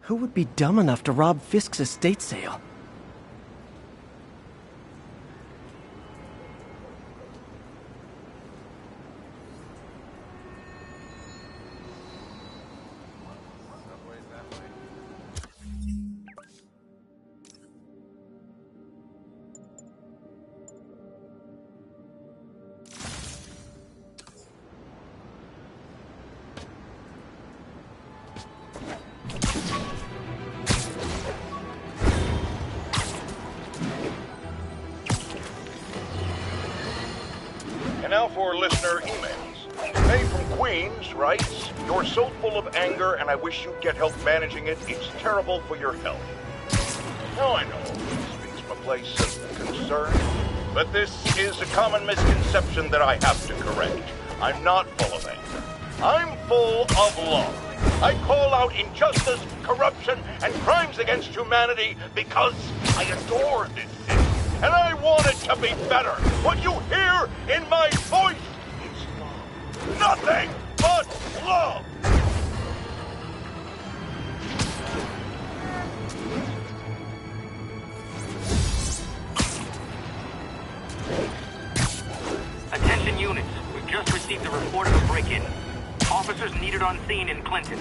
Who would be dumb enough to rob Fisk's estate sale? Now for listener emails. May from Queens writes, "You're so full of anger and I wish you'd get help managing it. It's terrible for your health." Now I know this speaks from a place of concern, but this is a common misconception that I have to correct. I'm not full of anger. I'm full of love. I call out injustice, corruption, and crimes against humanity because I adore this city. And I want it to be better. What you hear in my voice is love. Nothing but love. Attention units. We've just received a report of a break-in. Officers needed on scene in Clinton.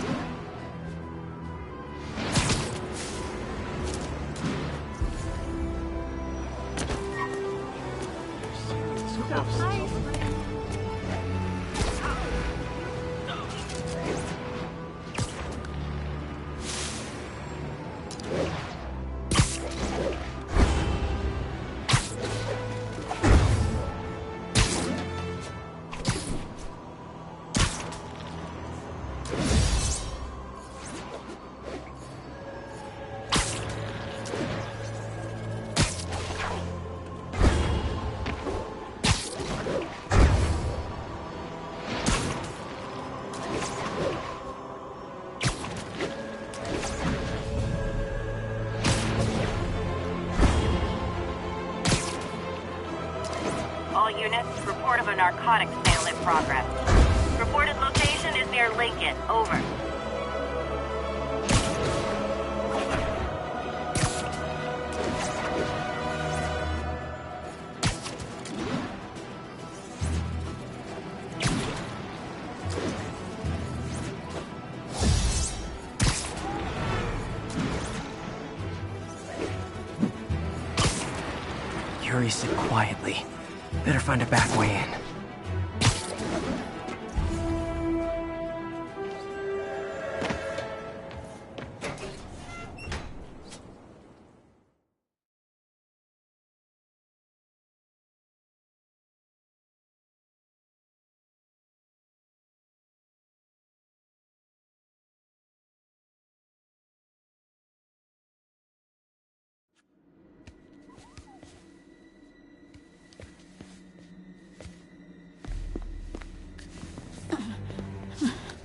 Units, report of a narcotics sale in progress. Reported location is near Lincoln. Over. Yuri, sit quietly. Better find a back way in.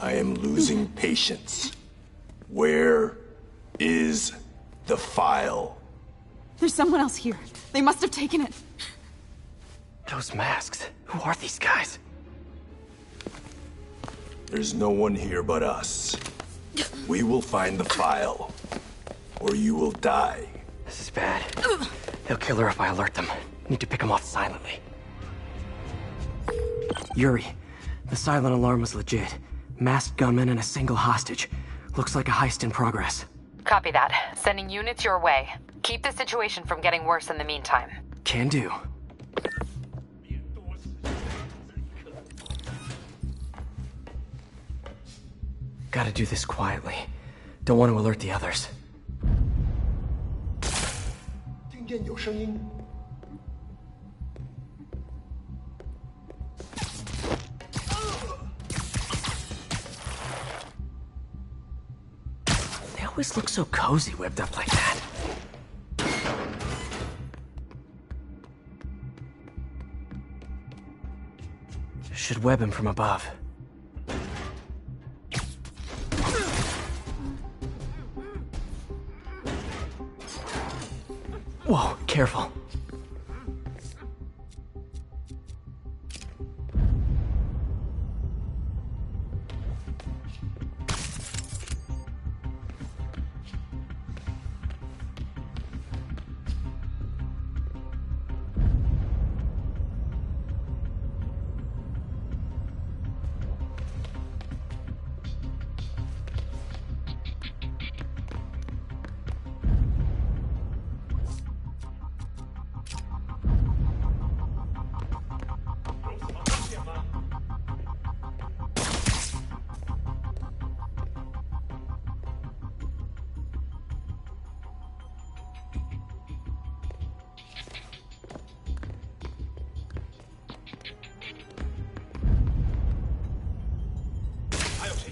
I am losing patience. Where is the file? There's someone else here. They must have taken it. Those masks. Who are these guys? There's no one here but us. We will find the file, or you will die. This is bad. They'll kill her if I alert them. Need to pick them off silently. Yuri, the silent alarm was legit. Masked gunmen and a single hostage. Looks like a heist in progress. Copy that. Sending units your way. Keep the situation from getting worse in the meantime. Can do. Gotta do this quietly. Don't want to alert the others. 听见有声音。 They always look so cozy whipped up like that. Should web him from above. Whoa, careful.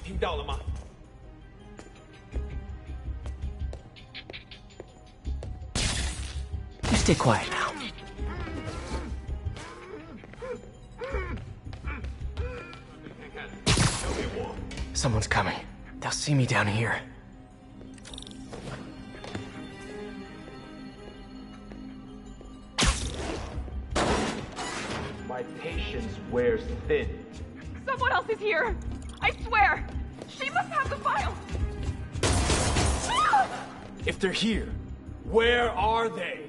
听到了吗？ You stay quiet now. Someone's coming. They'll see me down here. My patience wears thin. Someone else is here! I swear! She must have the file! If they're here, where are they?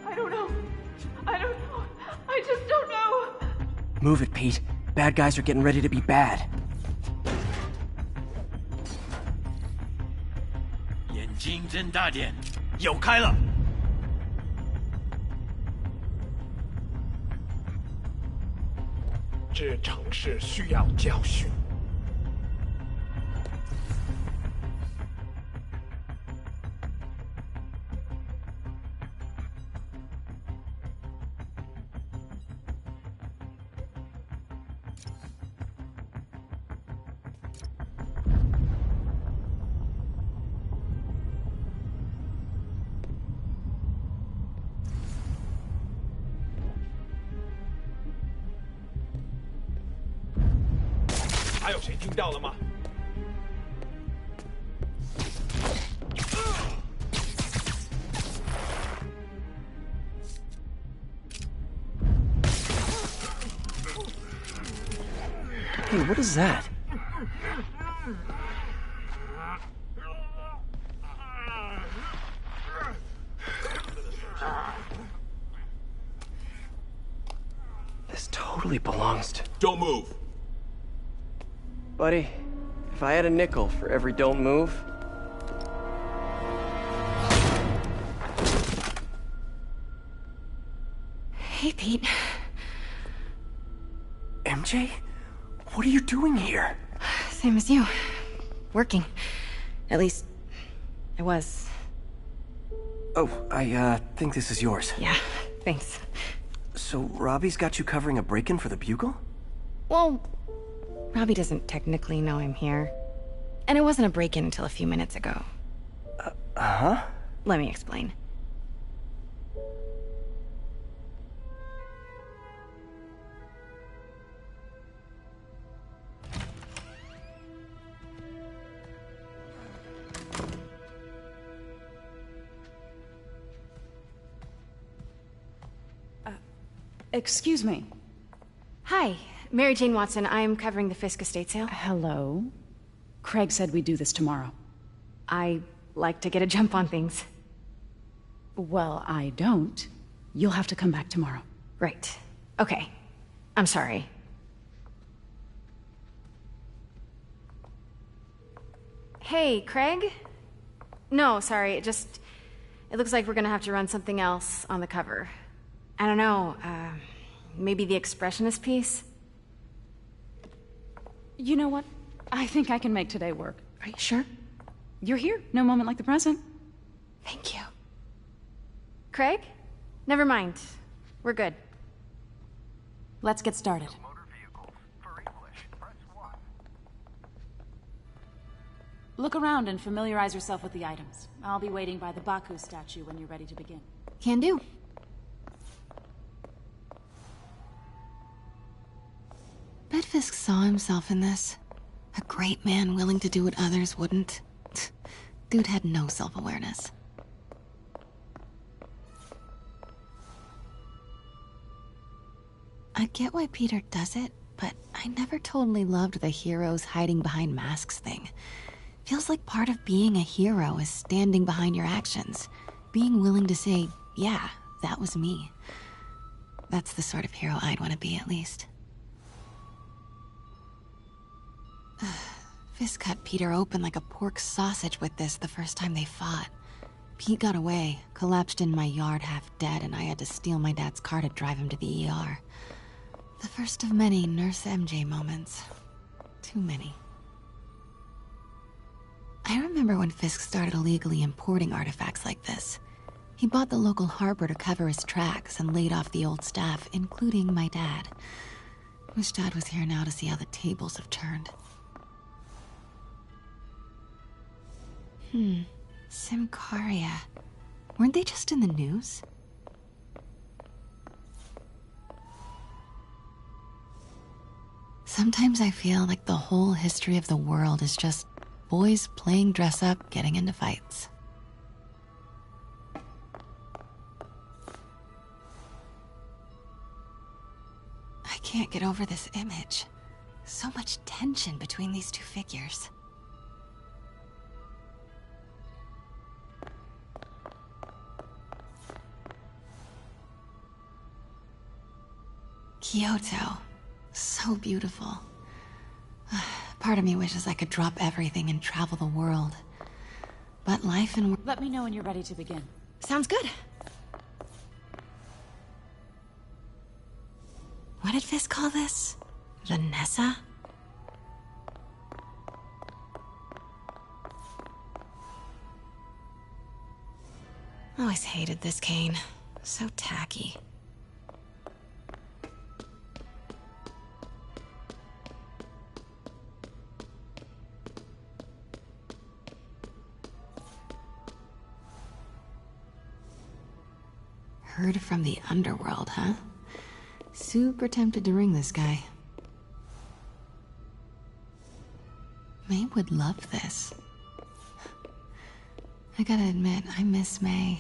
I don't know. I don't know. I just don't know. Move it, Pete. Bad guys are getting ready to be bad. 眼睛睁大点，有开了！这城市需要教训。 还有谁听到了吗？ Hey, what is that? This totally belongs to... Don't move. Buddy, if I had a nickel for every don't move... Hey, Pete. MJ? What are you doing here? Same as you. Working. At least, I was. Oh, I think this is yours. Yeah, thanks. So Robbie's got you covering a break-in for the Bugle? Well, Robbie doesn't technically know I'm here. And it wasn't a break-in until a few minutes ago. Huh? Let me explain. Excuse me. Hi, Mary Jane Watson. I'm covering the Fisk estate sale. Hello. Craig said we'd do this tomorrow. I like to get a jump on things. Well, I don't. You'll have to come back tomorrow. Right. Okay. I'm sorry. Hey, Craig? No, sorry. It looks like we're gonna have to run something else on the cover. I don't know, maybe the expressionist piece? You know what? I think I can make today work. Are you sure? You're here. No moment like the present. Thank you. Craig? Never mind. We're good. Let's get started. Look around and familiarize yourself with the items. I'll be waiting by the Baku statue when you're ready to begin. Can do. Bet Fisk saw himself in this. A great man willing to do what others wouldn't. Dude had no self-awareness. I get why Peter does it, but I never totally loved the heroes hiding behind masks thing. Feels like part of being a hero is standing behind your actions. Being willing to say, yeah, that was me. That's the sort of hero I'd want to be, at least. Fisk cut Peter open like a pork sausage with this the first time they fought. Pete got away, collapsed in my yard half dead, and I had to steal my dad's car to drive him to the ER. The first of many Nurse MJ moments. Too many. I remember when Fisk started illegally importing artifacts like this. He bought the local harbor to cover his tracks and laid off the old staff, including my dad. Wish Dad was here now to see how the tables have turned. Symkaria. Weren't they just in the news? Sometimes I feel like the whole history of the world is just boys playing dress up, getting into fights. I can't get over this image. So much tension between these two figures. Kyoto. So beautiful. Part of me wishes I could drop everything and travel the world. But life and... Let me know when you're ready to begin. Sounds good. What did Fisk call this? Vanessa? Always hated this cane. So tacky. Heard from the underworld, huh? Super tempted to ring this guy. May would love this. I gotta admit, I miss May.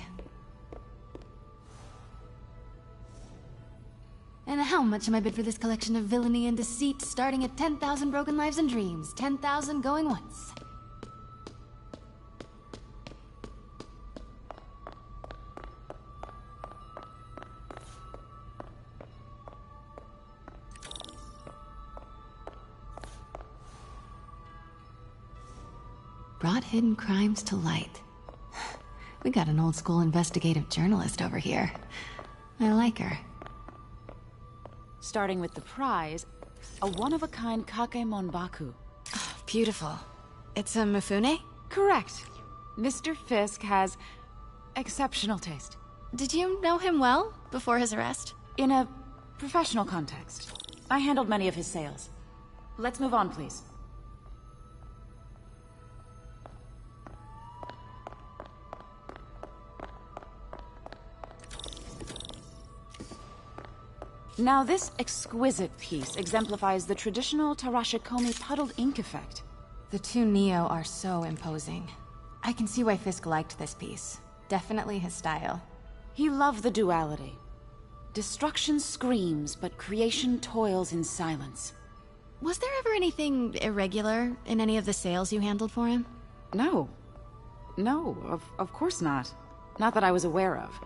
And how much am I bid for this collection of villainy and deceit, starting at 10,000 broken lives and dreams, 10,000 going once? Brought hidden crimes to light. We got an old school investigative journalist over here. I like her. Starting with the prize, a one-of-a-kind Kakemon Baku. Oh, beautiful. It's a Mifune? Correct. Mr. Fisk has exceptional taste. Did you know him well before his arrest? In a professional context. I handled many of his sales. Let's move on, please. Now, this exquisite piece exemplifies the traditional Tarashikomi puddled ink effect. The two Neo are so imposing. I can see why Fisk liked this piece. Definitely his style. He loved the duality. Destruction screams, but creation toils in silence. Was there ever anything irregular in any of the sales you handled for him? No. No, of course not. Not that I was aware of.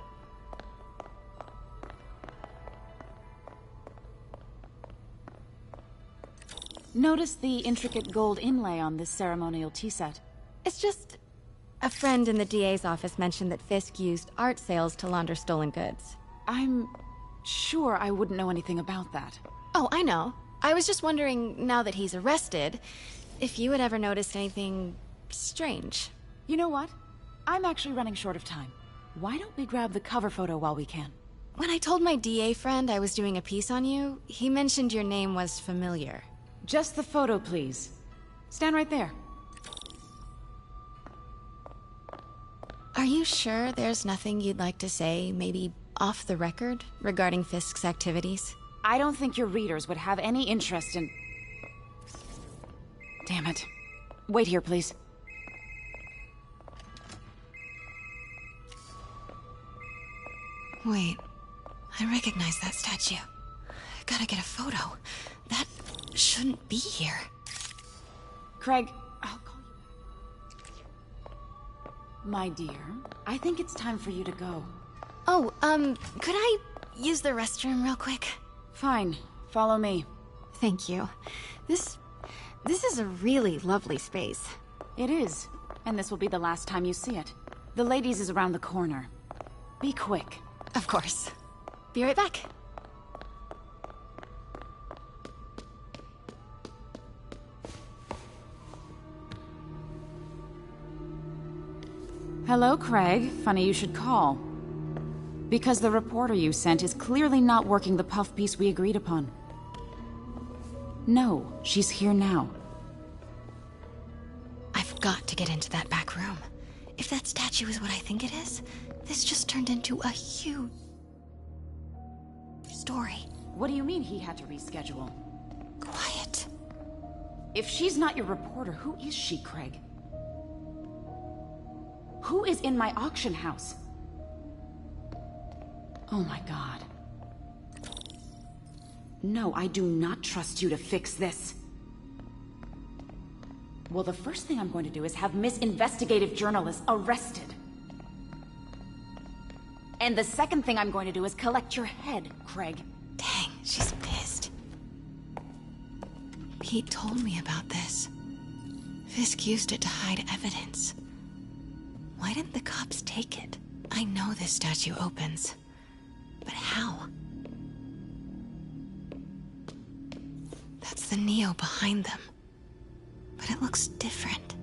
Notice the intricate gold inlay on this ceremonial tea set. It's just... a friend in the DA's office mentioned that Fisk used art sales to launder stolen goods. I'm sure I wouldn't know anything about that. Oh, I know. I was just wondering, now that he's arrested, if you had ever noticed anything strange. You know what? I'm actually running short of time. Why don't we grab the cover photo while we can? When I told my DA friend I was doing a piece on you, he mentioned your name was familiar. Just the photo, please. Stand right there. Are you sure there's nothing you'd like to say, maybe off the record, regarding Fisk's activities? I don't think your readers would have any interest in... Damn it. Wait here, please. Wait. I recognize that statue. Gotta get a photo. That shouldn't be here. Craig, I'll call you back. My dear, I think it's time for you to go. Oh, could I use the restroom real quick? Fine. Follow me. Thank you. This is a really lovely space. It is. And this will be the last time you see it. The ladies is around the corner. Be quick. Of course. Be right back. Hello, Craig. Funny you should call. Because the reporter you sent is clearly not working the puff piece we agreed upon. No, she's here now. I've got to get into that back room. If that statue is what I think it is, this just turned into a huge story. What do you mean he had to reschedule? Quiet. If she's not your reporter, who is she, Craig? Who is in my auction house? Oh my god. No, I do not trust you to fix this. Well, the first thing I'm going to do is have Miss Investigative Journalist arrested. And the second thing I'm going to do is collect your head, Craig. Dang, she's pissed. Pete told me about this. Fisk used it to hide evidence. Why didn't the cops take it? I know this statue opens. But how? That's the Neo behind them. But it looks different.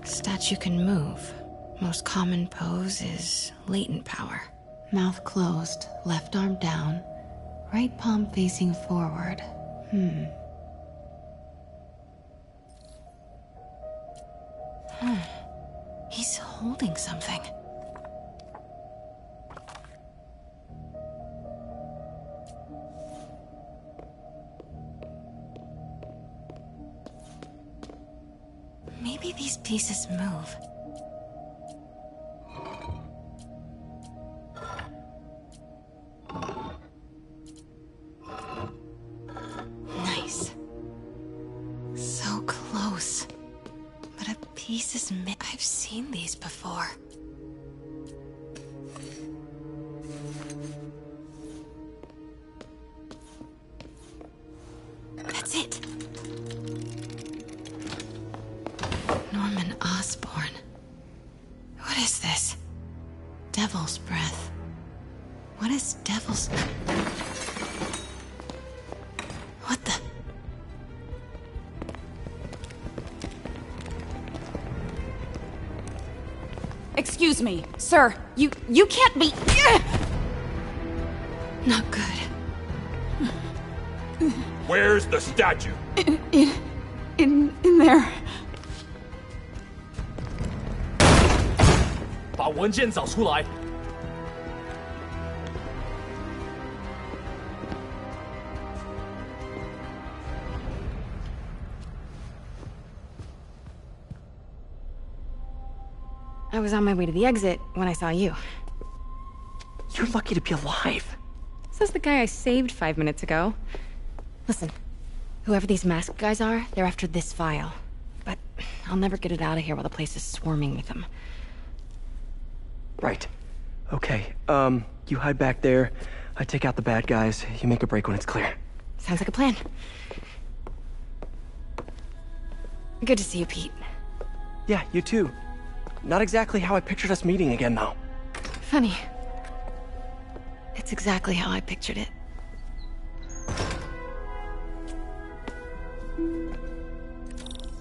Statue can move. Most common pose is latent power. Mouth closed, left arm down, right palm facing forward. He's holding something. Maybe these pieces move. Nice. So close. But a piece is I've seen these before. That's it. Norman Osborn. What is this? Devil's breath. What is devil's... What the... Excuse me, sir. You can't be... Not good. Where's the statue? In there. 把文件找出来。 I was on my way to the exit when I saw you. You're lucky to be alive. Says the guy I saved 5 minutes ago. Listen, whoever these masked guys are, they're after this file. But I'll never get it out of here while the place is swarming with them. Right. Okay, you hide back there. I take out the bad guys. You make a break when it's clear. Sounds like a plan. Good to see you, Pete. Yeah, you too. Not exactly how I pictured us meeting again, though. Funny. It's exactly how I pictured it.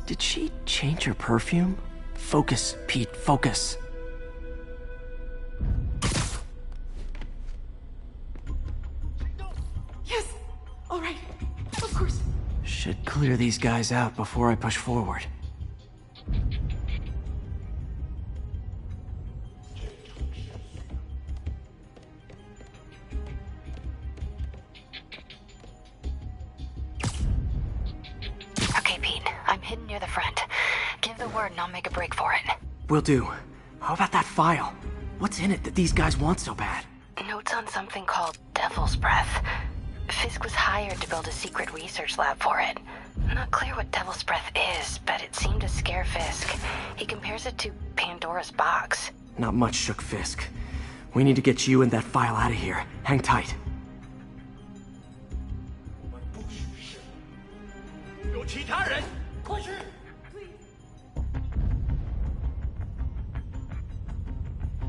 Did she change her perfume? Focus, Pete, focus. Yes. All right. Of course. Should clear these guys out before I push forward. Okay, Pete. I'm hidden near the front. Give the word and I'll make a break for it. Will do. How about that file? What's in it that these guys want so bad? Notes on something called Devil's Breath. Fisk was hired to build a secret research lab for it. Not clear what Devil's Breath is, but it seemed to scare Fisk. He compares it to Pandora's box. Not much shook Fisk. We need to get you and that file out of here. Hang tight. 有其他人，快去！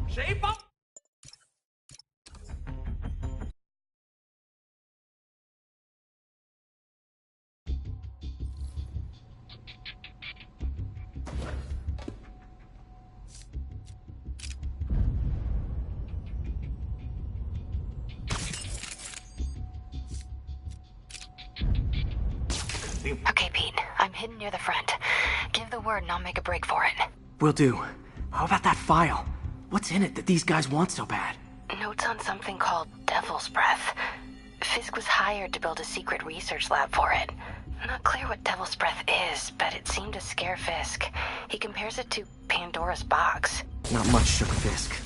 谁帮？ Okay, Pete. I'm hidden near the front. Give the word and I'll make a break for it. Will do. How about that file? What's in it that these guys want so bad? Notes on something called Devil's Breath. Fisk was hired to build a secret research lab for it. Not clear what Devil's Breath is, but it seemed to scare Fisk. He compares it to Pandora's box. Not much shook Fisk.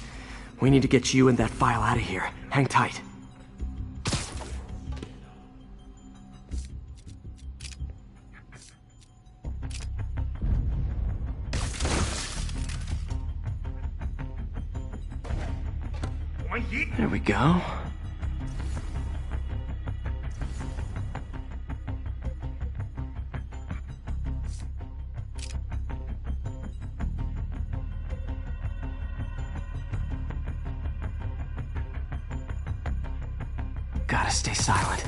We need to get you and that file out of here. Hang tight. There we go. Gotta stay silent.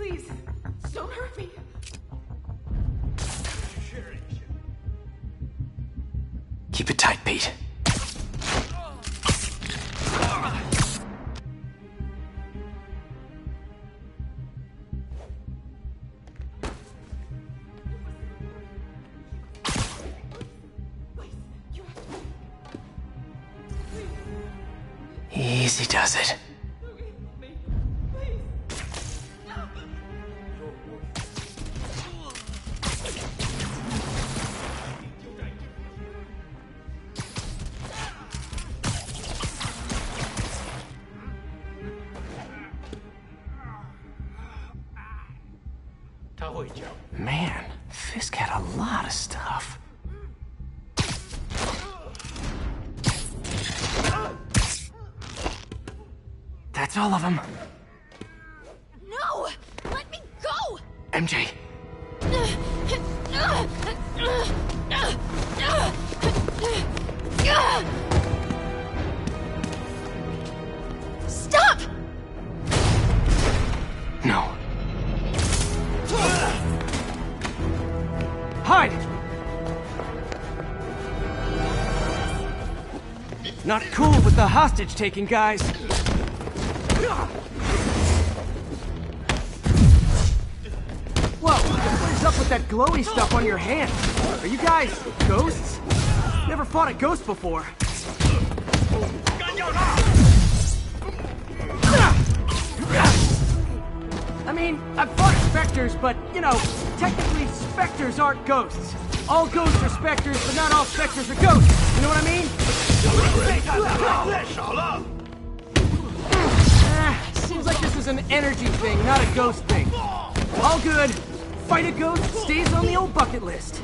Please, don't hurt me. Keep it tight, Pete. Easy does it. Man, Fisk had a lot of stuff. That's all of them. No! Let me go! MJ. Stop! No. Hide! Not cool with the hostage-taking, guys. Whoa, what is up with that glowy stuff on your hand? Are you guys ghosts? Never fought a ghost before. I mean, I've fought specters, but, you know, technically specters aren't ghosts. All ghosts are specters, but not all specters are ghosts. You know what I mean? Seems like this is an energy thing, not a ghost thing. All good. Fight a ghost stays on the old bucket list.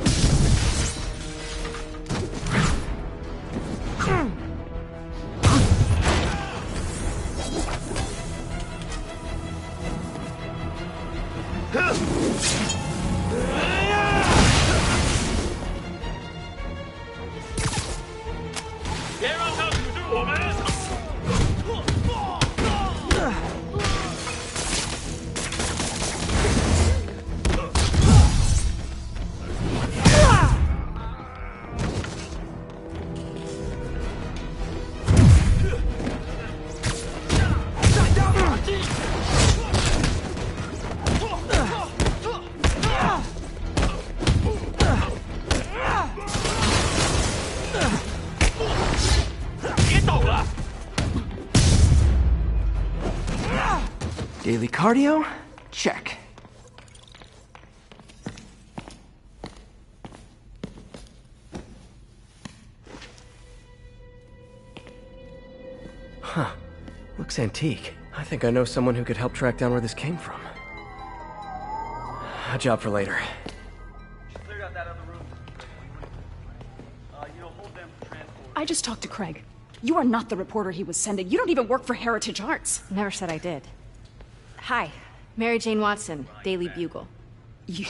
Daily cardio? Check. Huh. Looks antique. I think I know someone who could help track down where this came from. A job for later. I just talked to Craig. You are not the reporter he was sending. You don't even work for Heritage Arts. Never said I did. Hi, Mary Jane Watson, Daily Bugle. You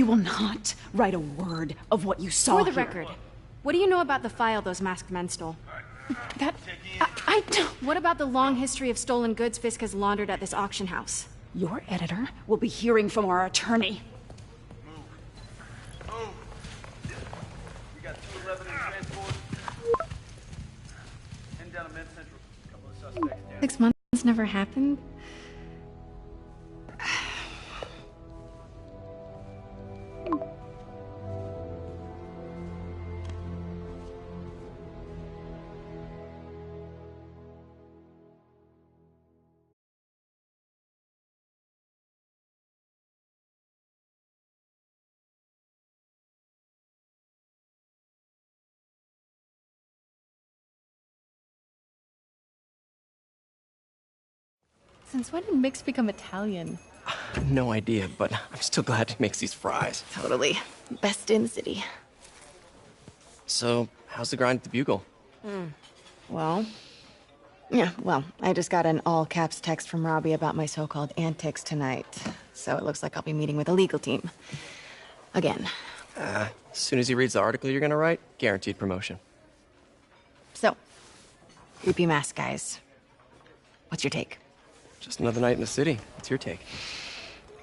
will not write a word of what you saw For the here. record, what do you know about the file those masked men stole? I don't... What about the long history of stolen goods Fisk has laundered at this auction house? Your editor will be hearing from our attorney. We got 211 in transport. 10 down to Men's Central. A couple of suspects down. 6 months never happened? Since when did Mix become Italian? No idea, but I'm still glad he makes these fries. Totally. Best in the city. So, how's the grind at the Bugle? Well, I just got an all-caps text from Robbie about my so-called antics tonight. So it looks like I'll be meeting with the legal team. Again. As soon as he reads the article you're gonna write, guaranteed promotion. So, creepy mask guys. What's your take? just another night in the city. What's your take?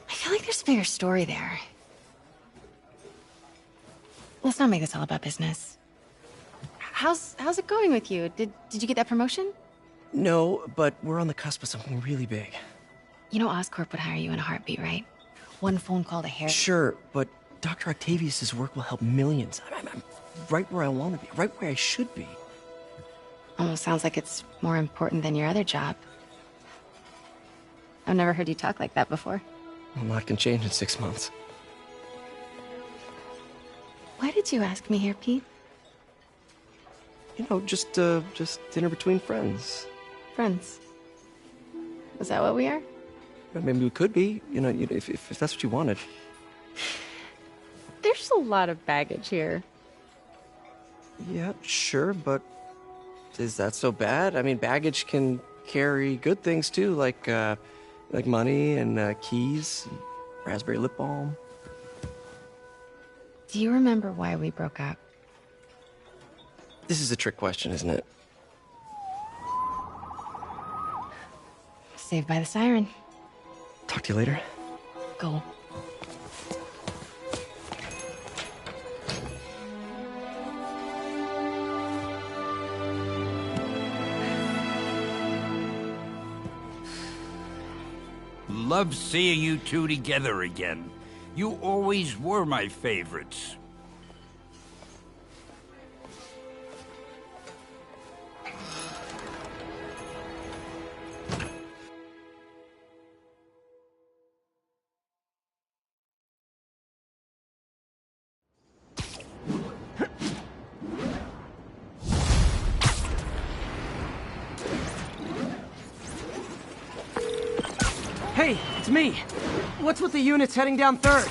I feel like there's a bigger story there. Let's not make this all about business. How's it going with you? Did you get that promotion? No, but we're on the cusp of something really big. You know Oscorp would hire you in a heartbeat, right? One phone call to Harry. Sure, but Dr. Octavius' work will help millions. I'm right where I want to be, right where I should be. Almost sounds like it's more important than your other job. I've never heard you talk like that before. A lot can change in 6 months. Why did you ask me here, Pete? You know, just dinner between friends. Friends. Is that what we are? Maybe we could be, you know, if that's what you wanted. There's a lot of baggage here. Yeah, sure, but is that so bad? I mean, baggage can carry good things too, like money and keys, and raspberry lip balm. Do you remember why we broke up? This is a trick question, isn't it? Saved by the siren. Talk to you later. Go. Love seeing you two together again. You always were my favorites. Hey, it's me. What's with the units heading down 3rd?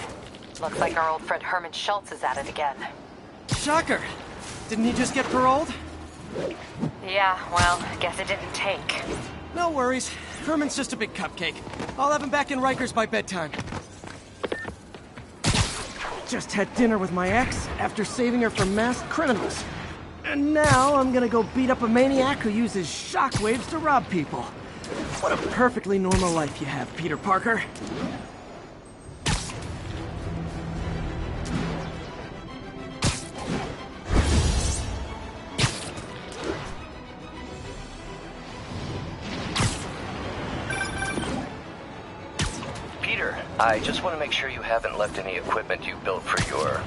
Looks like our old friend Herman Schultz is at it again. Shocker. Didn't he just get paroled? Yeah, well, guess it didn't take. No worries. Herman's just a big cupcake. I'll have him back in Rikers by bedtime. Just had dinner with my ex after saving her from masked criminals. And now I'm gonna go beat up a maniac who uses shockwaves to rob people. What a perfectly normal life you have, Peter Parker. Peter, I just want to make sure you haven't left any equipment you built for your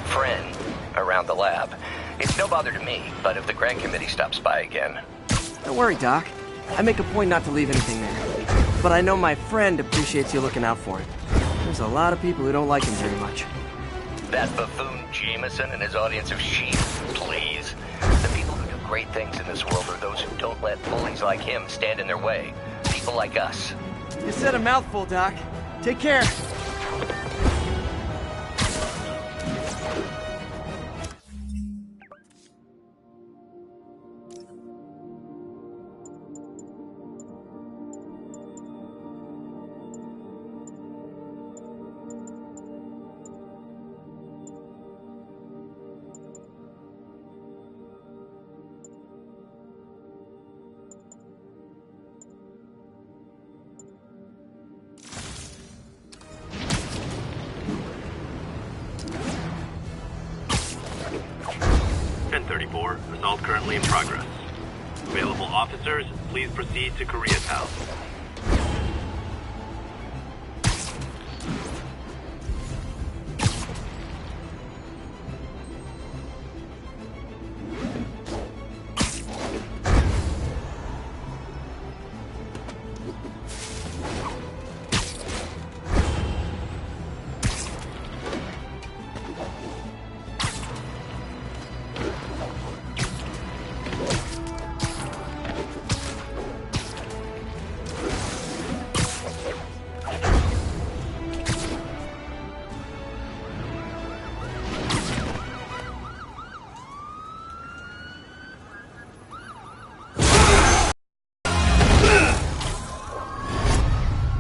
friend around the lab. It's no bother to me, but if the grant committee stops by again... Don't worry, Doc. I make a point not to leave anything there. But I know my friend appreciates you looking out for it. There's a lot of people who don't like him very much. That buffoon Jameson and his audience of sheep, please. The people who do great things in this world are those who don't let bullies like him stand in their way. People like us. You said a mouthful, Doc. Take care. Assault currently in progress. Available officers, please proceed to Koreatown.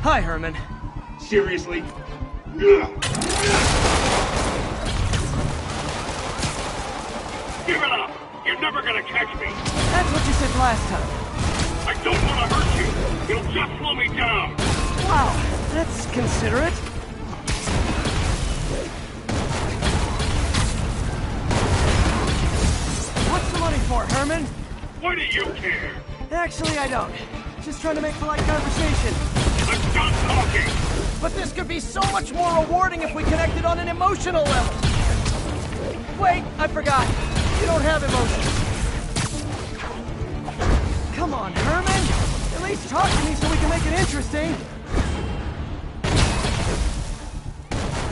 Hi, Herman. Seriously? Give it up! You're never gonna catch me! That's what you said last time. I don't want to hurt you! It'll just slow me down! That's considerate. What's the money for, Herman? Why do you care? Actually, I don't. Just trying to make polite conversation. I'm done talking! But this could be so much more rewarding if we connected on an emotional level. Wait, I forgot. You don't have emotions. Come on, Herman. At least talk to me so we can make it interesting.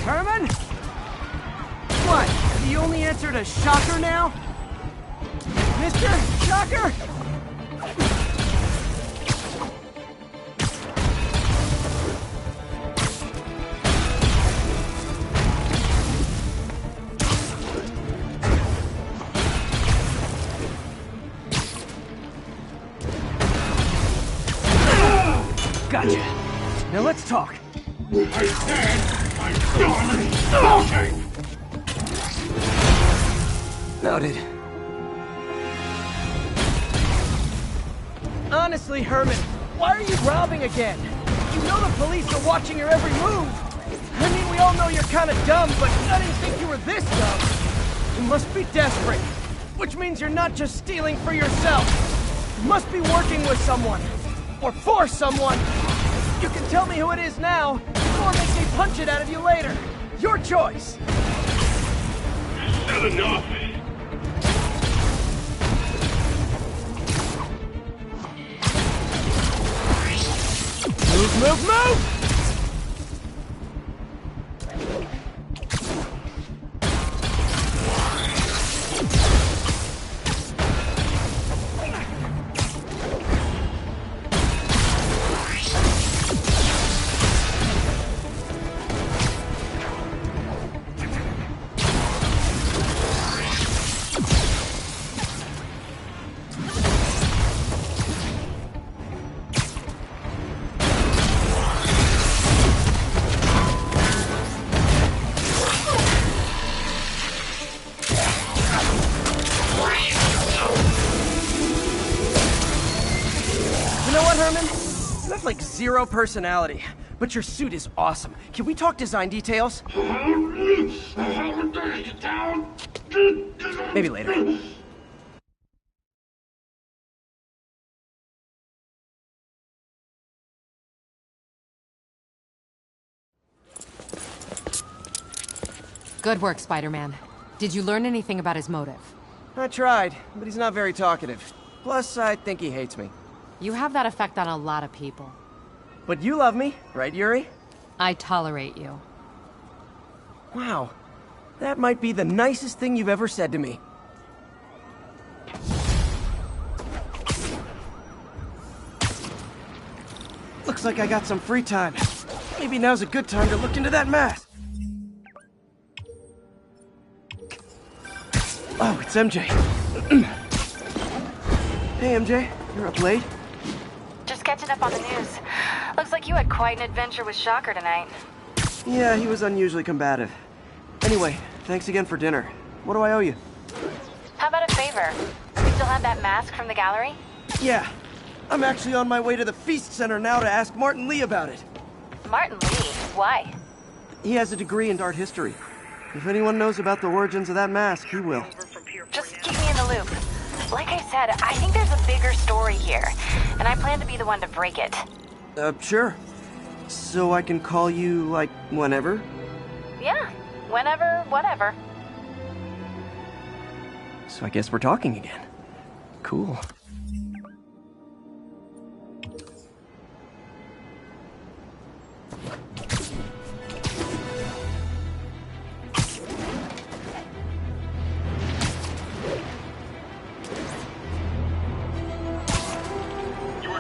Herman? What? The only answer to Shocker now? Mr. Shocker? Gotcha. Now let's talk. I said I'm done talking! Noted. Honestly, Herman, why are you robbing again? You know the police are watching your every move. I mean, we all know you're kind of dumb, but I didn't think you were this dumb. You must be desperate, which means you're not just stealing for yourself. You must be working with someone, or for someone. You can tell me who it is now, or make me punch it out of you later. Your choice. Not enough. Move, move, move! Like zero personality, but your suit is awesome. Can we talk design details? Maybe later. Good work, Spider-Man. Did you learn anything about his motive? I tried, but he's not very talkative. Plus, I think he hates me. You have that effect on a lot of people. But you love me, right, Yuri? I tolerate you. Wow. That might be the nicest thing you've ever said to me. Looks like I got some free time. Maybe now's a good time to look into that mask. Oh, it's MJ. Hey, MJ. You're up late? Just catching up on the news. Looks like you had quite an adventure with Shocker tonight. Yeah, he was unusually combative. Anyway, thanks again for dinner. What do I owe you? How about a favor? We still have that mask from the gallery? Yeah. I'm actually on my way to the Feast Center now to ask Martin Lee about it. Martin Lee? Why? He has a degree in art history. If anyone knows about the origins of that mask, he will. Just keep me in the loop. Like I said, I think there's a bigger story here, and I plan to be the one to break it. Sure. So I can call you, like, whenever? Yeah, whenever, whatever. So I guess we're talking again. Cool.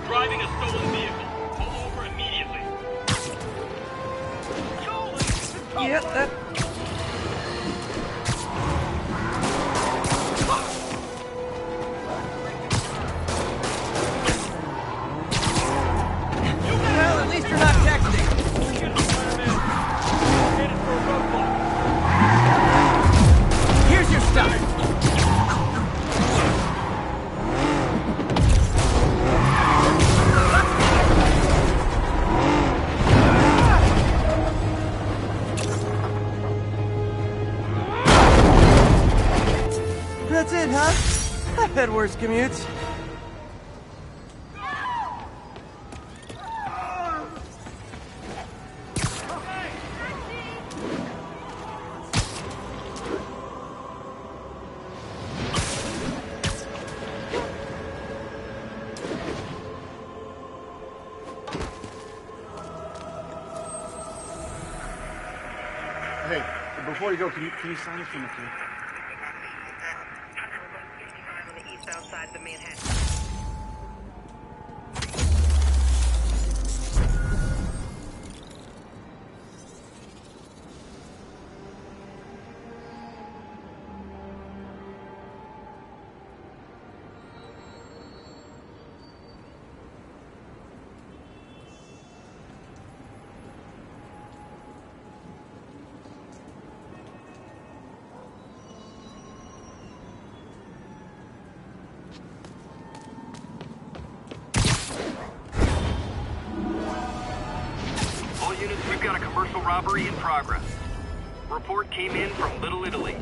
Driving a stolen vehicle. Pull over immediately. Yeah, that... Well, at least you're not texting. Here's your stuff. had worse commutes. Hey, before you go, can you sign this for me, too? All units, we've got a commercial robbery in progress. Report came in from Little Italy.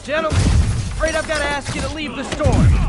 Gentlemen, afraid I've got to ask you to leave the store.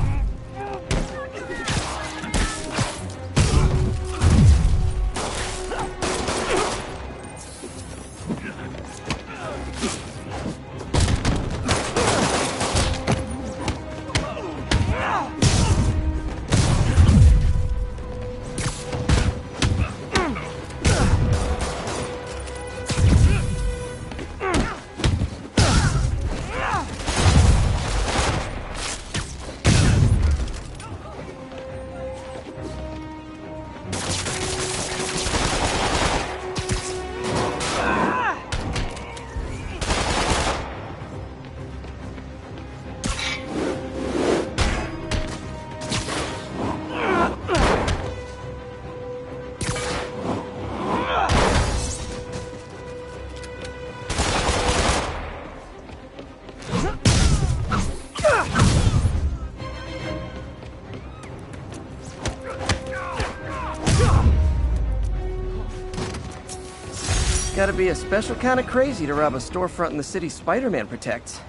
Gotta be a special kind of crazy to rob a storefront in the city Spider-Man protects.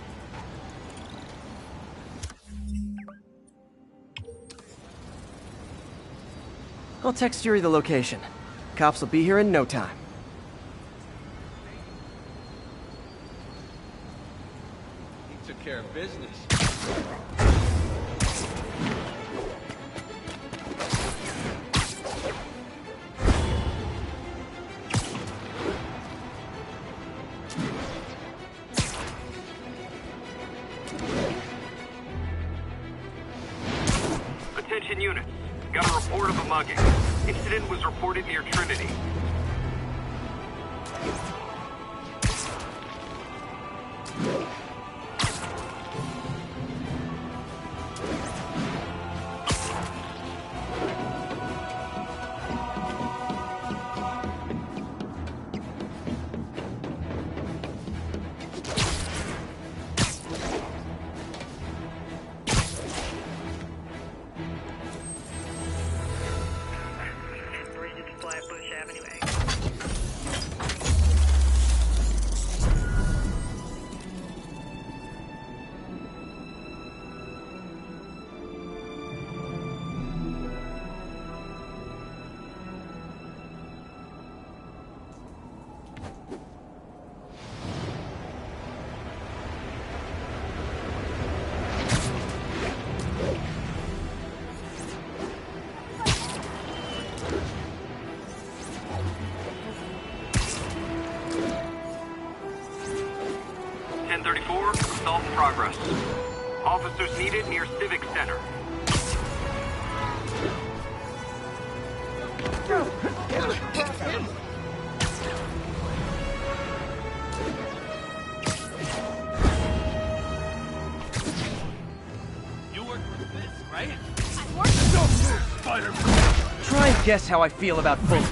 I'll text Yuri the location. Cops will be here in no time. He took care of business. Attention units. Got a report of a mugging. Incident was reported near Trinity. Assault in progress. Officers needed near Civic Center. You work with this, right? Don't move, Spider-Man! Try and guess how I feel about bullets.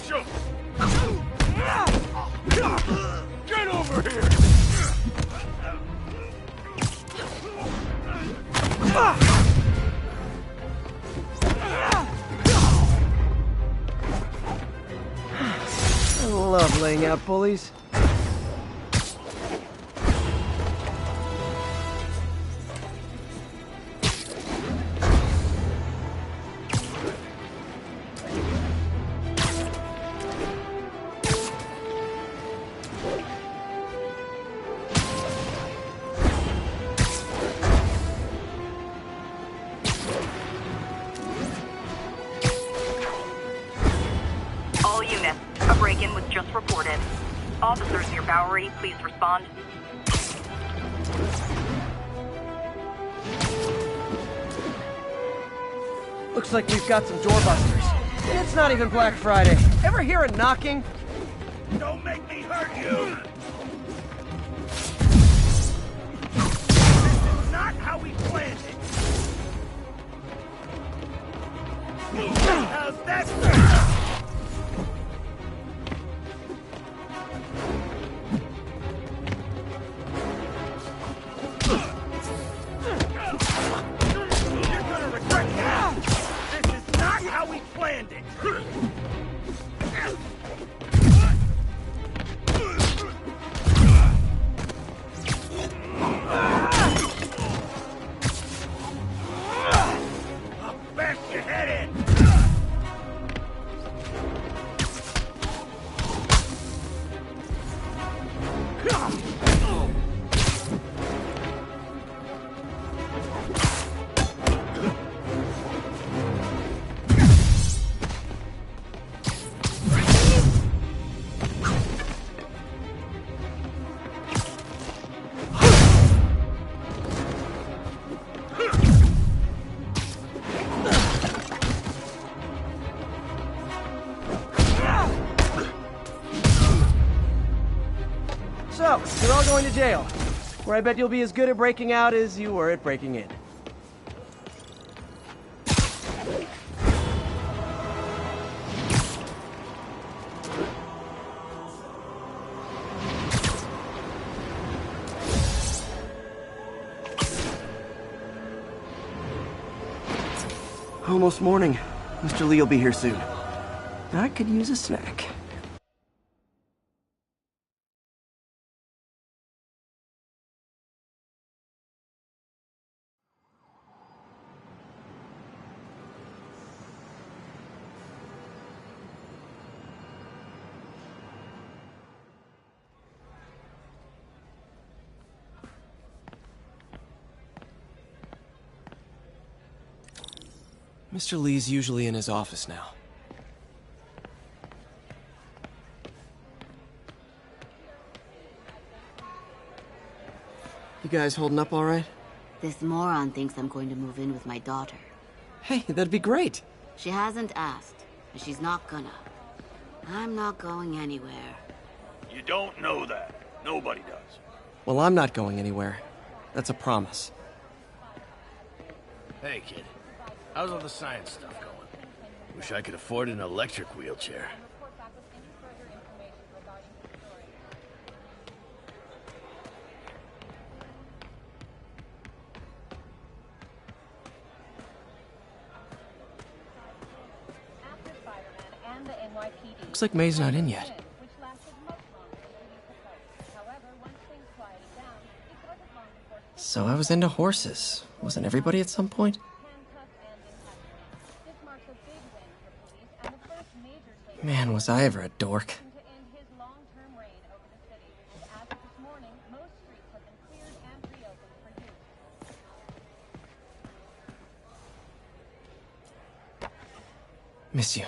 Shoot! Get over here! I love laying out bullies. All units, a break-in was just reported. Officers near Bowery, please respond. Looks like we've got some doorbusters. And it's not even Black Friday. Ever hear a knocking? Don't make me hurt you! This is not how we planned it! How's that? You're gonna regret that! This is not how we planned it! I'll bash your head in! So, you're all going to jail, where I bet you'll be as good at breaking out as you were at breaking in. Almost morning. Mr. Lee will be here soon. I could use a snack. Mr. Lee's usually in his office now. You guys holding up all right? This moron thinks I'm going to move in with my daughter. Hey, that'd be great. She hasn't asked, and she's not gonna. I'm not going anywhere. You don't know that. Nobody does. Well, I'm not going anywhere. That's a promise. Hey, kid. How's all the science stuff going? Wish I could afford an electric wheelchair. Looks like May's not in yet. So I was into horses. Wasn't everybody at some point? Man, was I ever a dork. Miss you.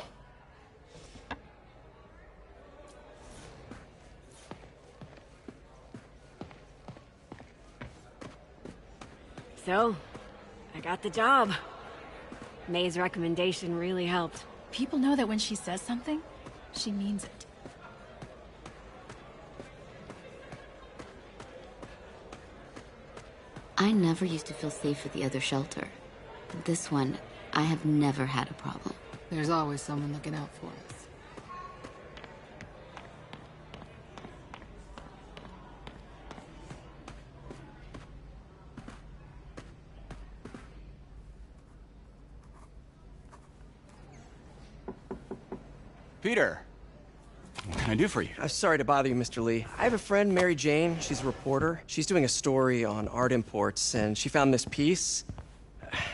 So, I got the job. May's recommendation really helped. People know that when she says something, she means it. I never used to feel safe at the other shelter. This one, I have never had a problem. There's always someone looking out for us. Peter, what can I do for you? Sorry to bother you, Mr. Lee. I have a friend, Mary Jane. She's a reporter. She's doing a story on art imports, and she found this piece.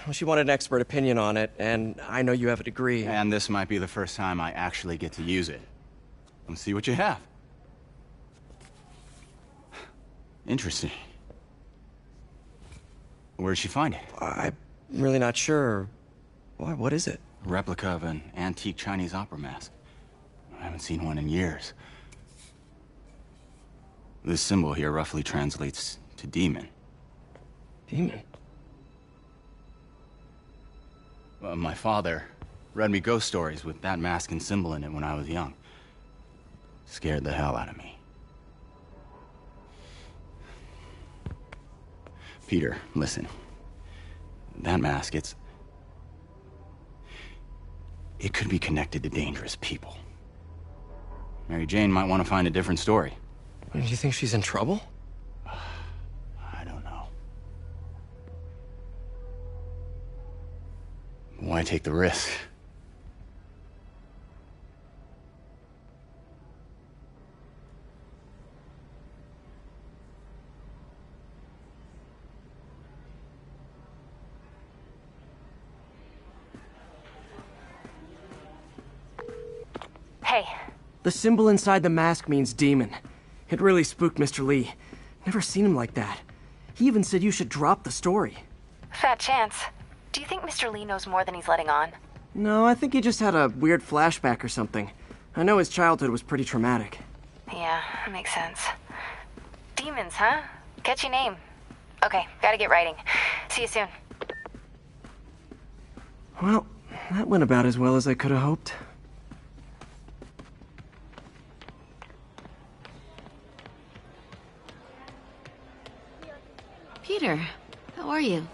Well, she wanted an expert opinion on it, and I know you have a degree. And this might be the first time I actually get to use it. Let's see what you have. Interesting. Where did she find it? I'm really not sure. Why, what is it? A replica of an antique Chinese opera mask. I haven't seen one in years. This symbol here roughly translates to demon. Demon? My father read me ghost stories with that mask and symbol in it when I was young. Scared the hell out of me. Peter, listen. That mask, it could be connected to dangerous people. Mary Jane might want to find a different story. Do you think she's in trouble? I don't know. Why take the risk? Hey. The symbol inside the mask means demon. It really spooked Mr. Lee. Never seen him like that. He even said you should drop the story. Fat chance. Do you think Mr. Lee knows more than he's letting on? No, I think he just had a weird flashback or something. I know his childhood was pretty traumatic. Yeah, makes sense. Demons, huh? Catchy name. Okay, gotta get writing. See you soon. Well, that went about as well as I could have hoped. Peter, how are you?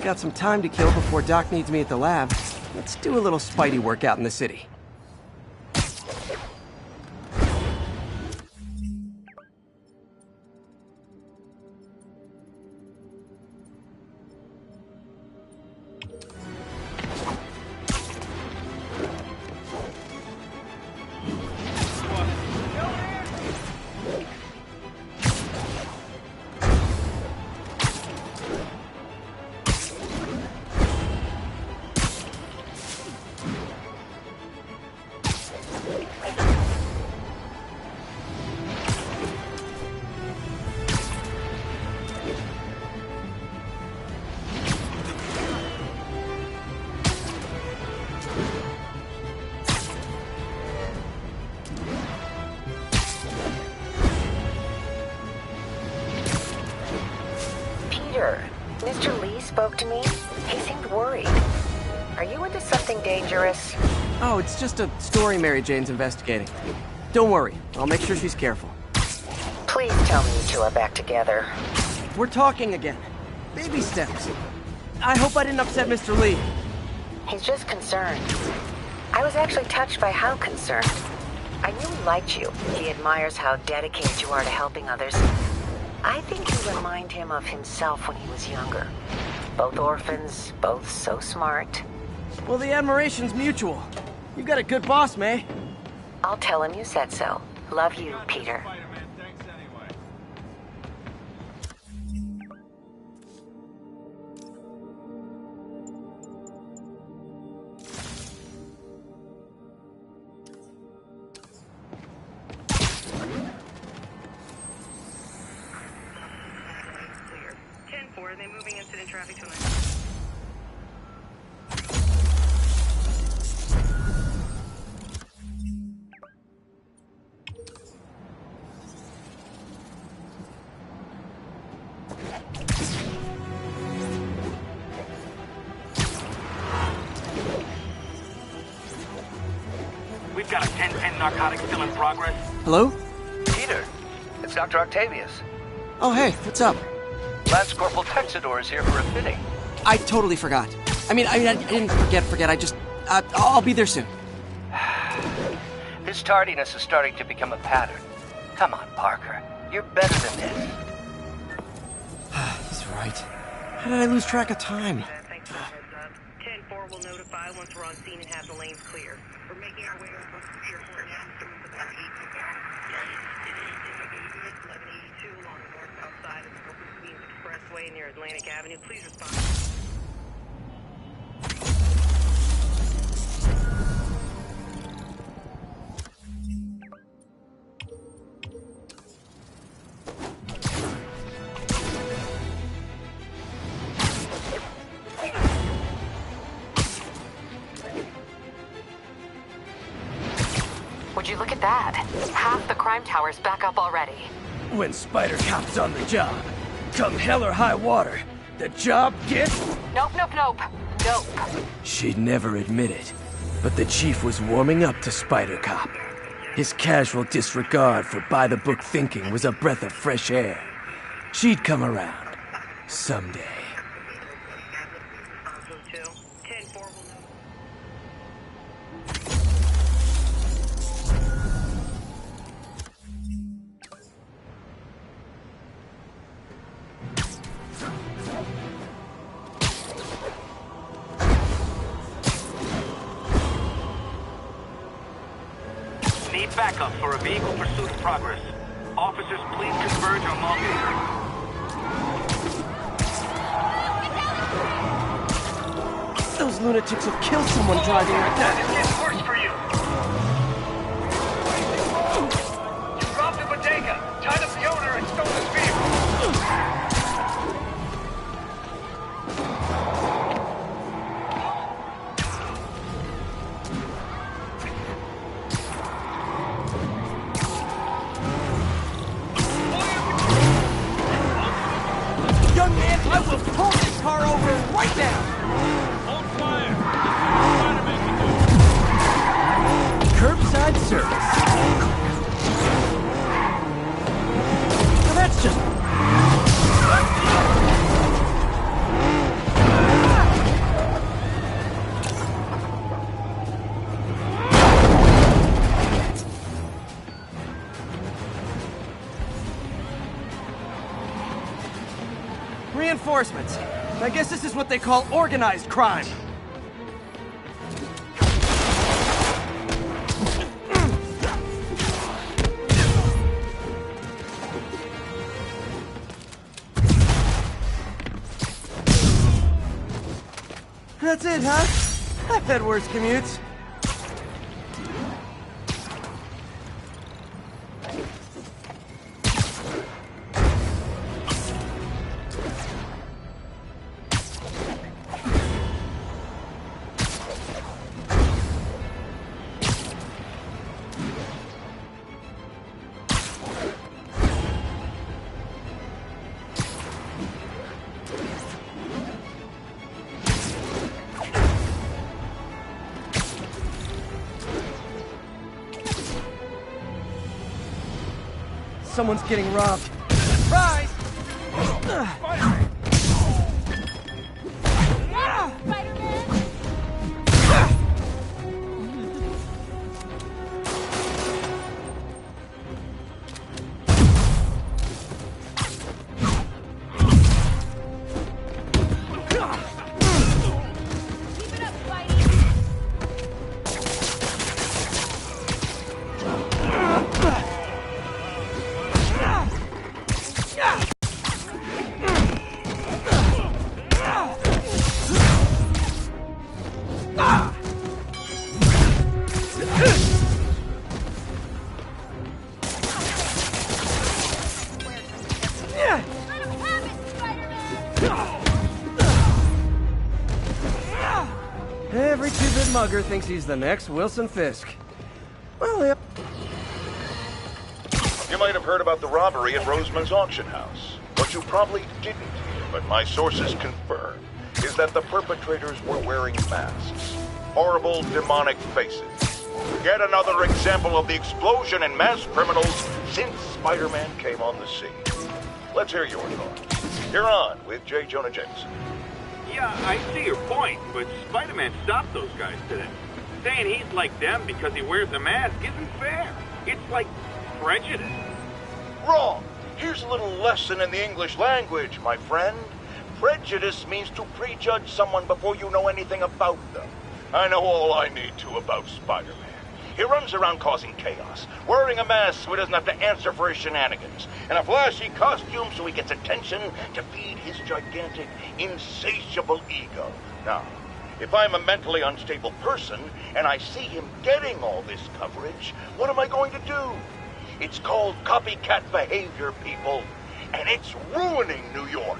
Got some time to kill before Doc needs me at the lab. Let's do a little Spidey workout in the city. Mr. Lee spoke to me. He seemed worried. Are you into something dangerous? Oh, it's just a story Mary Jane's investigating. Don't worry, I'll make sure she's careful. Please tell me you two are back together. We're talking again. Baby steps. I hope I didn't upset Mr. Lee. He's just concerned. I was actually touched by how concerned. I knew he liked you. He admires how dedicated you are to helping others. I think you remind him of himself when he was younger. Both orphans, both so smart. Well, the admiration's mutual. You've got a good boss, May. I'll tell him you said so. Love you, Peter. Are they moving incident traffic tonight? we've got a 10-10 narcotic still in progress. Hello? Peter, it's Dr. Octavius. Oh, hey, what's up? Lance Corporal Texador is here for a fitting. I totally forgot. I didn't forget. I just, I'll be there soon. This tardiness is starting to become a pattern. Come on, Parker. You're better than this. He's right. How did I lose track of time? Thanks for the heads up. 10-4 will notify once we're on scene and have the lanes clear. We're making our way over to Pier 4 now. About 1182 along the north-south side of the Open Queens Expressway near Atlantic Avenue. Please respond. Would you look at that? Half the crime tower's back up already. When Spider Cop's on the job, come hell or high water, the job gets... Nope. She'd never admit it, but the chief was warming up to Spider Cop. His casual disregard for by-the-book thinking was a breath of fresh air. She'd come around. Someday. Need backup for a vehicle pursuit in progress. Officers, please converge on Longacre. Those lunatics will kill someone driving like that. It's getting worse for you. You robbed a bodega, tied up the owner, and stole his vehicle. Young man, I will pull this car over right now! Hold fire! Curbside service. Now that's just... Reinforcements. I guess this is what they call organized crime. That's it, huh? I've had worse commutes. Someone's getting robbed. Surprise! Every two-bit mugger thinks he's the next Wilson Fisk. Well, yep. You might have heard about the robbery at Roseman's auction house. What you probably didn't hear, but my sources confirm, is that the perpetrators were wearing masks. Horrible, demonic faces. Yet another example of the explosion in mass criminals since Spider-Man came on the scene. Let's hear your thoughts. You're on with J. Jonah Jameson. Yeah, I see your point, but Spider-Man stopped those guys today. Saying he's like them because he wears a mask isn't fair. It's like prejudice. Wrong. Here's a little lesson in the English language, my friend. Prejudice means to prejudge someone before you know anything about them. I know all I need to about Spider-Man. He runs around causing chaos, wearing a mask so he doesn't have to answer for his shenanigans, and a flashy costume so he gets attention to feed his gigantic, insatiable ego. Now, if I'm a mentally unstable person and I see him getting all this coverage, what am I going to do? It's called copycat behavior, people, and it's ruining New York.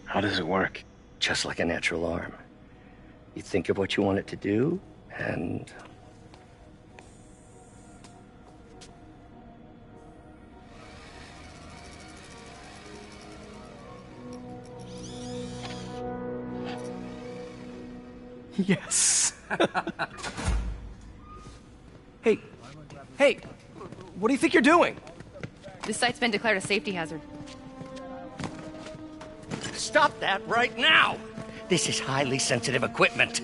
How does it work? Just like a natural arm. You think of what you want it to do, and... Yes. Hey, what do you think you're doing? This site's been declared a safety hazard. Stop that right now! This is highly sensitive equipment.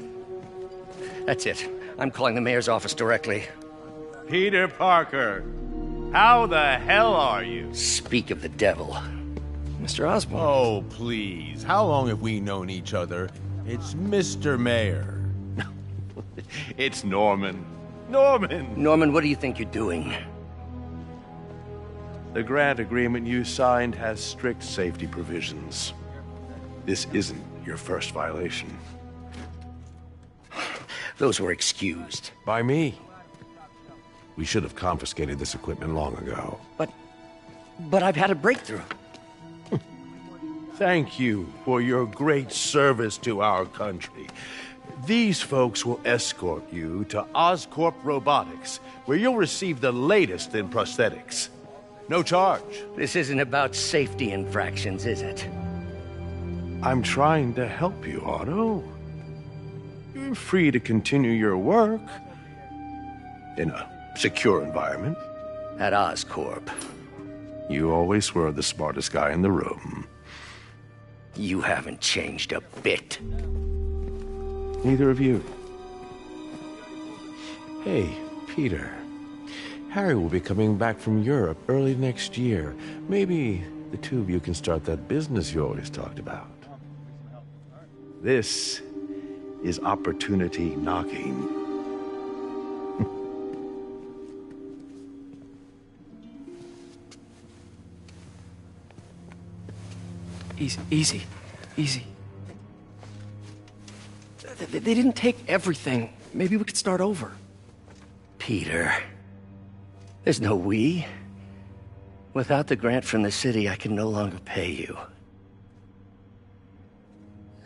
That's it. I'm calling the mayor's office directly. Peter Parker, how the hell are you? Speak of the devil. Mr. Osborn. Oh, please. How long have we known each other? It's Mr. Mayor. It's Norman. Norman, what do you think you're doing? The grant agreement you signed has strict safety provisions. This isn't your first violation. Those were excused. By me. We should have confiscated this equipment long ago. But I've had a breakthrough. Thank you for your great service to our country. These folks will escort you to Oscorp Robotics, where you'll receive the latest in prosthetics. No charge. This isn't about safety infractions, is it? I'm trying to help you, Otto. You're free to continue your work in a secure environment. At Oscorp. You always were the smartest guy in the room. You haven't changed a bit. Neither of you. Hey, Peter. Harry will be coming back from Europe early next year. Maybe the two of you can start that business you always talked about. This is opportunity knocking. Easy. They didn't take everything. Maybe we could start over. Peter, there's no we. Without the grant from the city, I can no longer pay you.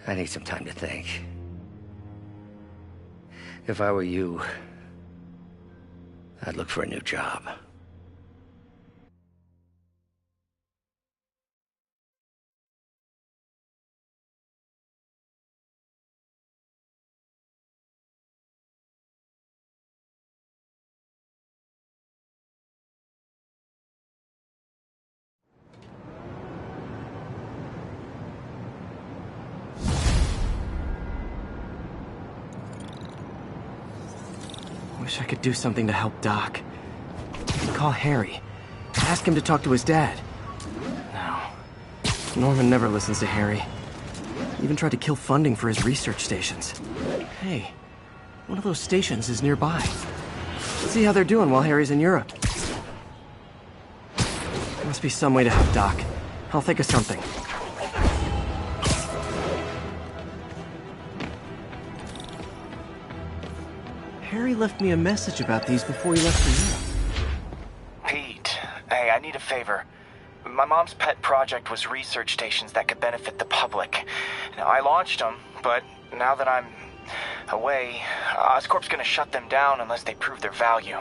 I need some time to think. If I were you, I'd look for a new job. Wish I could do something to help Doc. Call Harry. Ask him to talk to his dad. No. Norman never listens to Harry. He even tried to kill funding for his research stations. Hey, one of those stations is nearby. Let's see how they're doing while Harry's in Europe. There must be some way to help Doc. I'll think of something. Harry left me a message about these before he left for you. Pete, hey, I need a favor. My mom's pet project was research stations that could benefit the public. Now, I launched them, but now that I'm away, Oscorp's gonna shut them down unless they prove their value.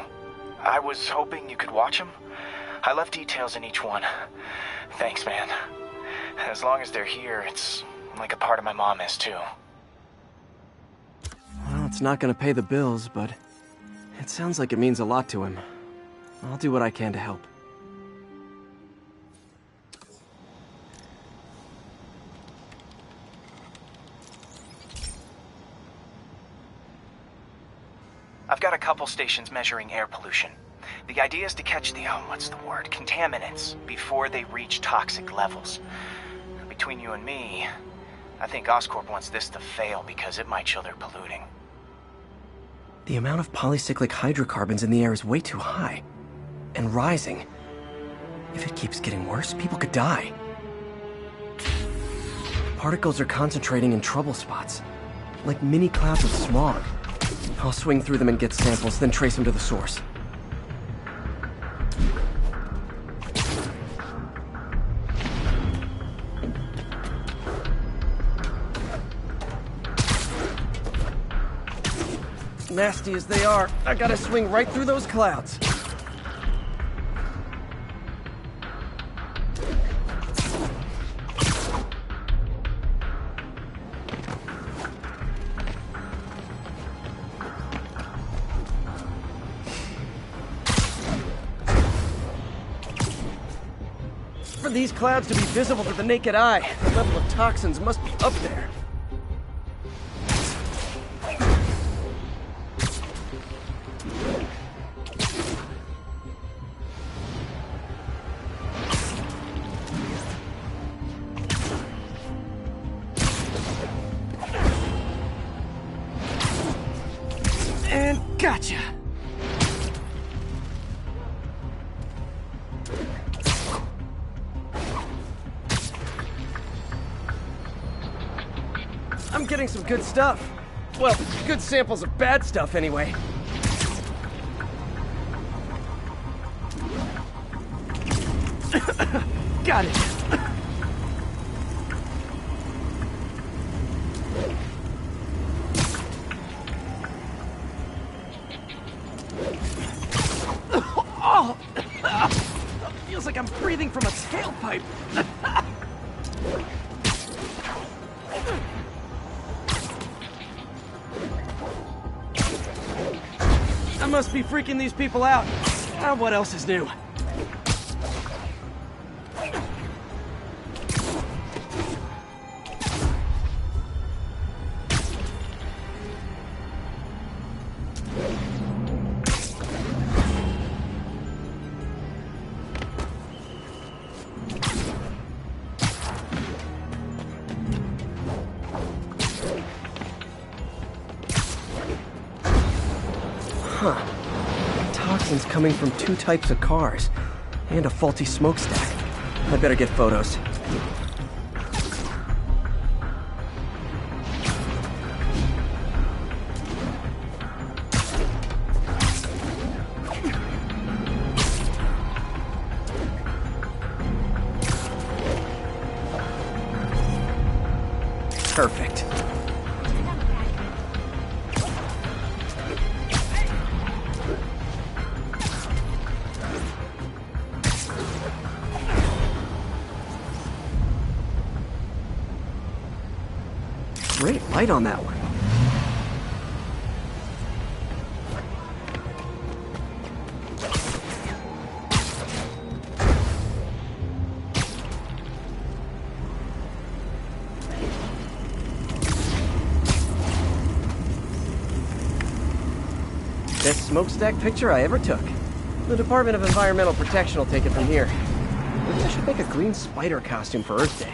I was hoping you could watch them. I left details in each one. Thanks, man. As long as they're here, it's like a part of my mom is, too. Well, it's not gonna pay the bills, but it sounds like it means a lot to him. I'll do what I can to help. I've got a couple stations measuring air pollution. The idea is to catch the, contaminants before they reach toxic levels. Between you and me, I think Oscorp wants this to fail because it might show they're polluting. The amount of polycyclic hydrocarbons in the air is way too high. And rising. If it keeps getting worse, people could die. Particles are concentrating in trouble spots, like mini clouds of smog. I'll swing through them and get samples, then trace them to the source. Nasty as they are, I gotta swing right through those clouds. For these clouds to be visible to the naked eye, the level of toxins must be up there. And gotcha! I'm getting some good stuff. Well, good samples of bad stuff, anyway. Got it. Oh! Feels like I'm breathing from a tailpipe. I must be freaking these people out. What else is new? Huh. Toxins coming from 2 types of cars. And a faulty smokestack. I better get photos. Perfect. Great light on that one. Best smokestack picture I ever took. The Department of Environmental Protection will take it from here. Maybe I should make a green spider costume for Earth Day.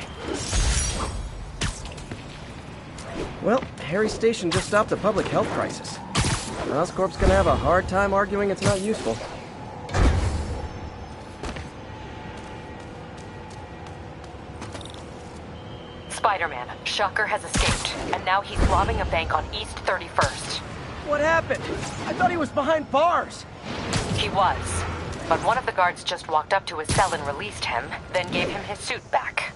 Well, Harry Station just stopped a public health crisis. Oscorp's gonna have a hard time arguing it's not useful. Spider-Man, Shocker has escaped, and now he's robbing a bank on East 31st. What happened? I thought he was behind bars. He was. But one of the guards just walked up to his cell and released him, then gave him his suit back.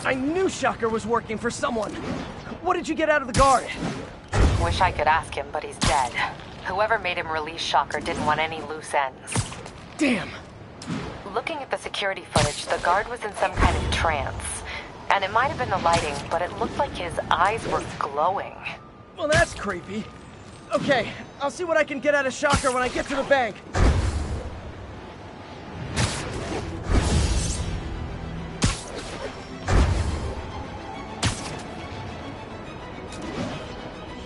I knew Shocker was working for someone. What did you get out of the guard? Wish I could ask him, but he's dead. Whoever made him release Shocker didn't want any loose ends. Damn. Looking at the security footage, the guard was in some kind of trance. And it might have been the lighting, but it looked like his eyes were glowing. Well, that's creepy. Okay, I'll see what I can get out of Shocker when I get to the bank.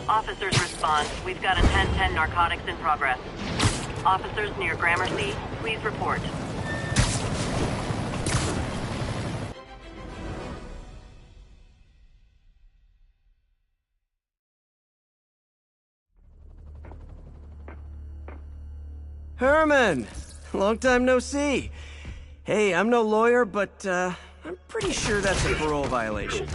Officers respond. We've got a 10-10 narcotics in progress. Officers near Gramercy, please report. Herman! Long time no see. Hey, I'm no lawyer, but I'm pretty sure that's a parole violation.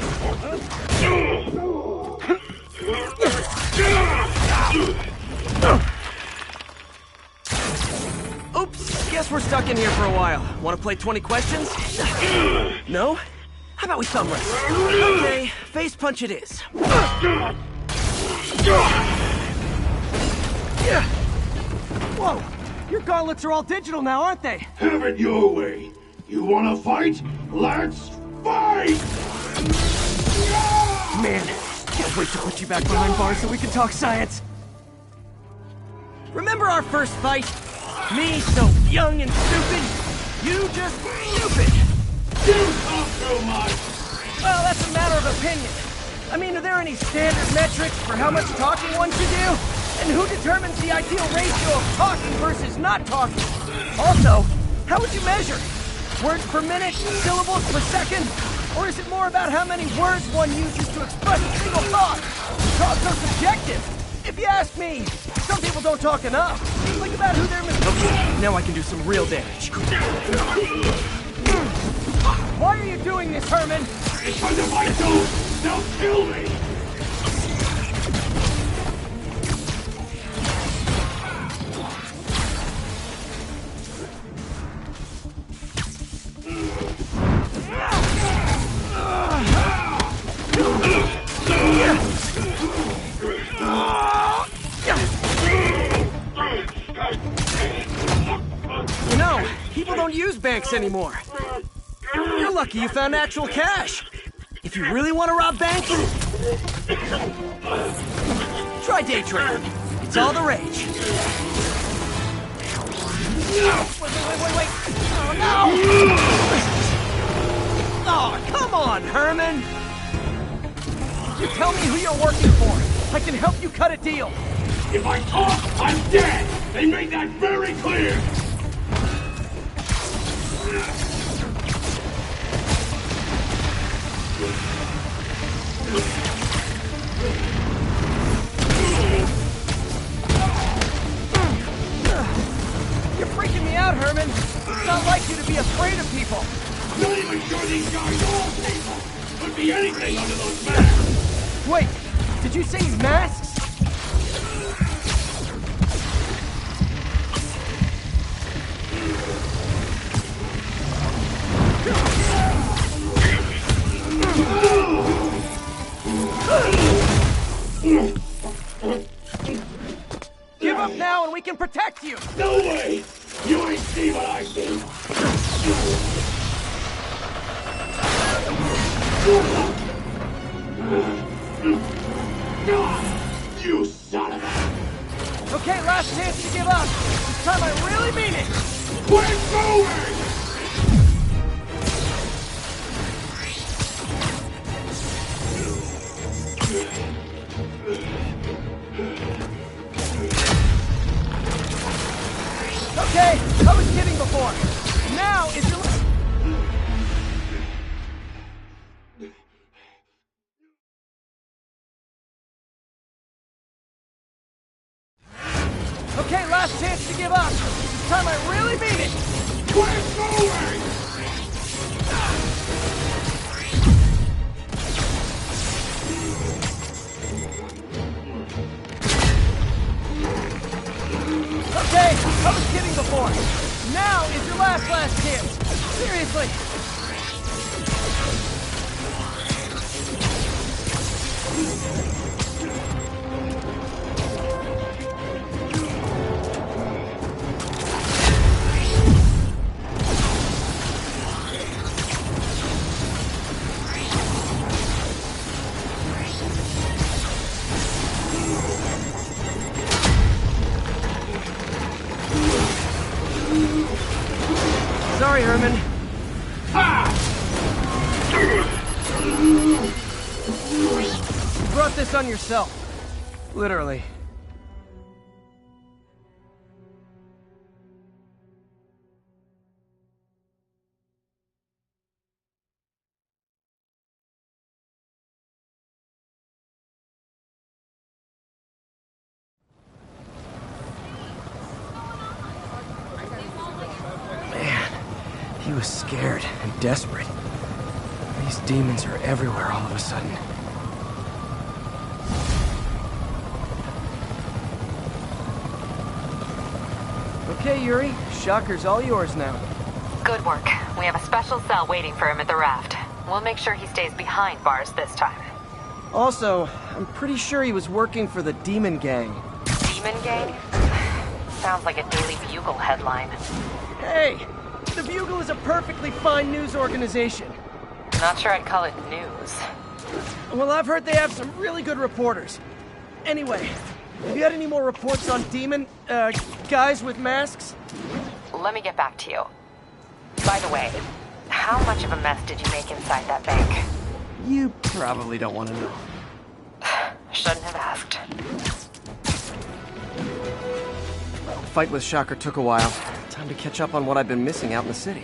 Oops, guess we're stuck in here for a while. Want to play 20 questions? No? How about we thumb wrestle? Okay, face punch it is. Whoa! Your gauntlets are all digital now, aren't they? Have it your way. You wanna fight? Let's fight! Man, can't wait to put you back behind bars so we can talk science. Remember our first fight? Me so young and stupid? You just stupid! You talk too much! Well, that's a matter of opinion. I mean, are there any standard metrics for how much talking one should do? And who determines the ideal ratio of talking versus not talking? Also, how would you measure? Words per minute? Syllables per second? Or is it more about how many words one uses to express a single thought? Talk's so subjective. If you ask me, some people don't talk enough. Think about who they're Okay, now I can do some real damage. Why are you doing this, Herman? Because if I don't, they'll kill me! You know, people don't use banks anymore. You're lucky you found actual cash. If you really want to rob banks, try day trading. It's all the rage. Wait. Oh, no! Oh, come on, Herman! You tell me who you're working for. I can help you cut a deal. If I talk, I'm dead! They made that very clear! You're freaking me out, Herman. It's not like you to be afraid of people. Not even sure these guys are all people! Could be anything under those masks! Wait, did you say masks? Give up now and we can protect you! No way! You ain't see what I see! You son of a... Okay, last chance to give up. This time I really mean it! We're going! Okay, I was kidding before. Now is your... Okay, last chance to give up. This time I really mean it. We're going! Okay, I was kidding before. Now is your last chance. Seriously. Sorry, Herman. You brought this on yourself. Literally. He was scared and desperate. These demons are everywhere all of a sudden. Okay, Yuri. Shocker's all yours now. Good work. We have a special cell waiting for him at the raft. We'll make sure he stays behind bars this time. Also, I'm pretty sure he was working for the Demon Gang. Demon Gang? Sounds like a Daily Bugle headline. Hey! The Bugle is a perfectly fine news organization. Not sure I'd call it news. Well, I've heard they have some really good reporters. Anyway, have you had any more reports on demon, guys with masks? Let me get back to you. By the way, how much of a mess did you make inside that bank? You probably don't want to know. Shouldn't have asked. Fight with Shocker took a while. Time to catch up on what I've been missing out in the city.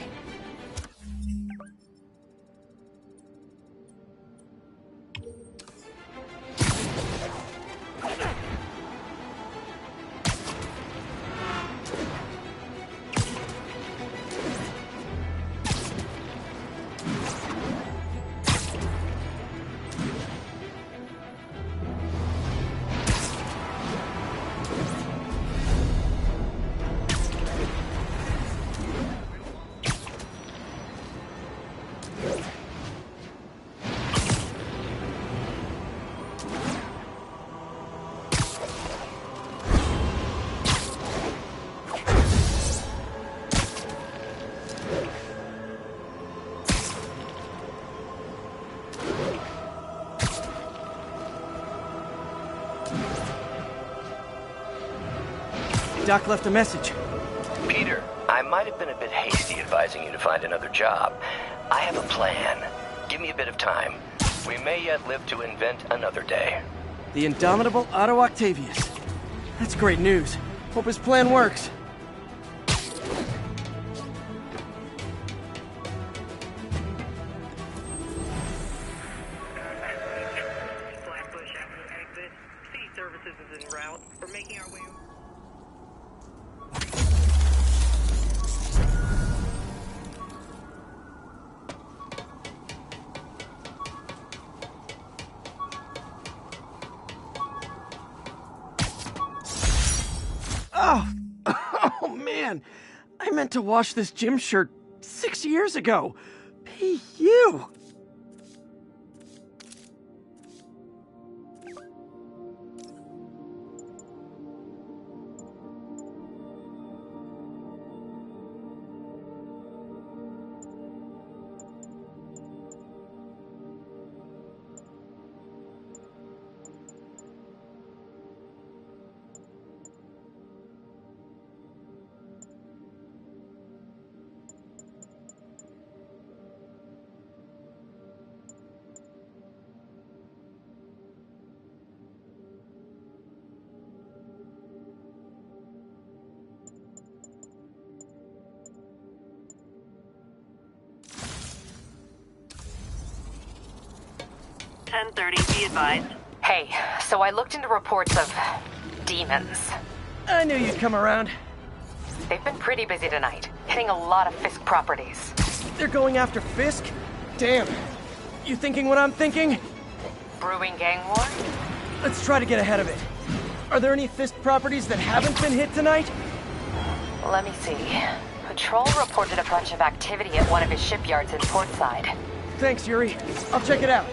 Doc left a message. Peter, I might have been a bit hasty advising you to find another job. I have a plan. Give me a bit of time. We may yet live to invent another day. The indomitable Otto Octavius. That's great news. Hope his plan works. Oh man, I meant to wash this gym shirt 6 years ago. P.U. Be advised. Hey, so I looked into reports of demons. I knew you'd come around. They've been pretty busy tonight, hitting a lot of Fisk properties. They're going after Fisk? Damn. You thinking what I'm thinking? Brewing gang war? Let's try to get ahead of it. Are there any Fisk properties that haven't been hit tonight? Let me see. Patrol reported a bunch of activity at one of his shipyards in Portside. Thanks, Yuri. I'll check it out.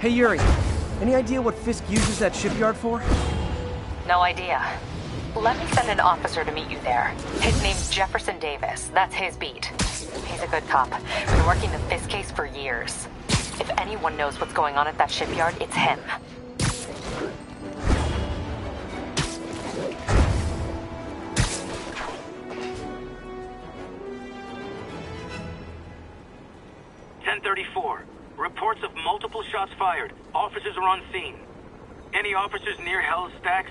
Hey, Yuri. Any idea what Fisk uses that shipyard for? No idea. Let me send an officer to meet you there. His name's Jefferson Davis. That's his beat. He's a good cop. Been working the Fisk case for years. If anyone knows what's going on at that shipyard, it's him. .1034. Reports of multiple shots fired. Officers are on scene. Any officers near Hell's Stacks?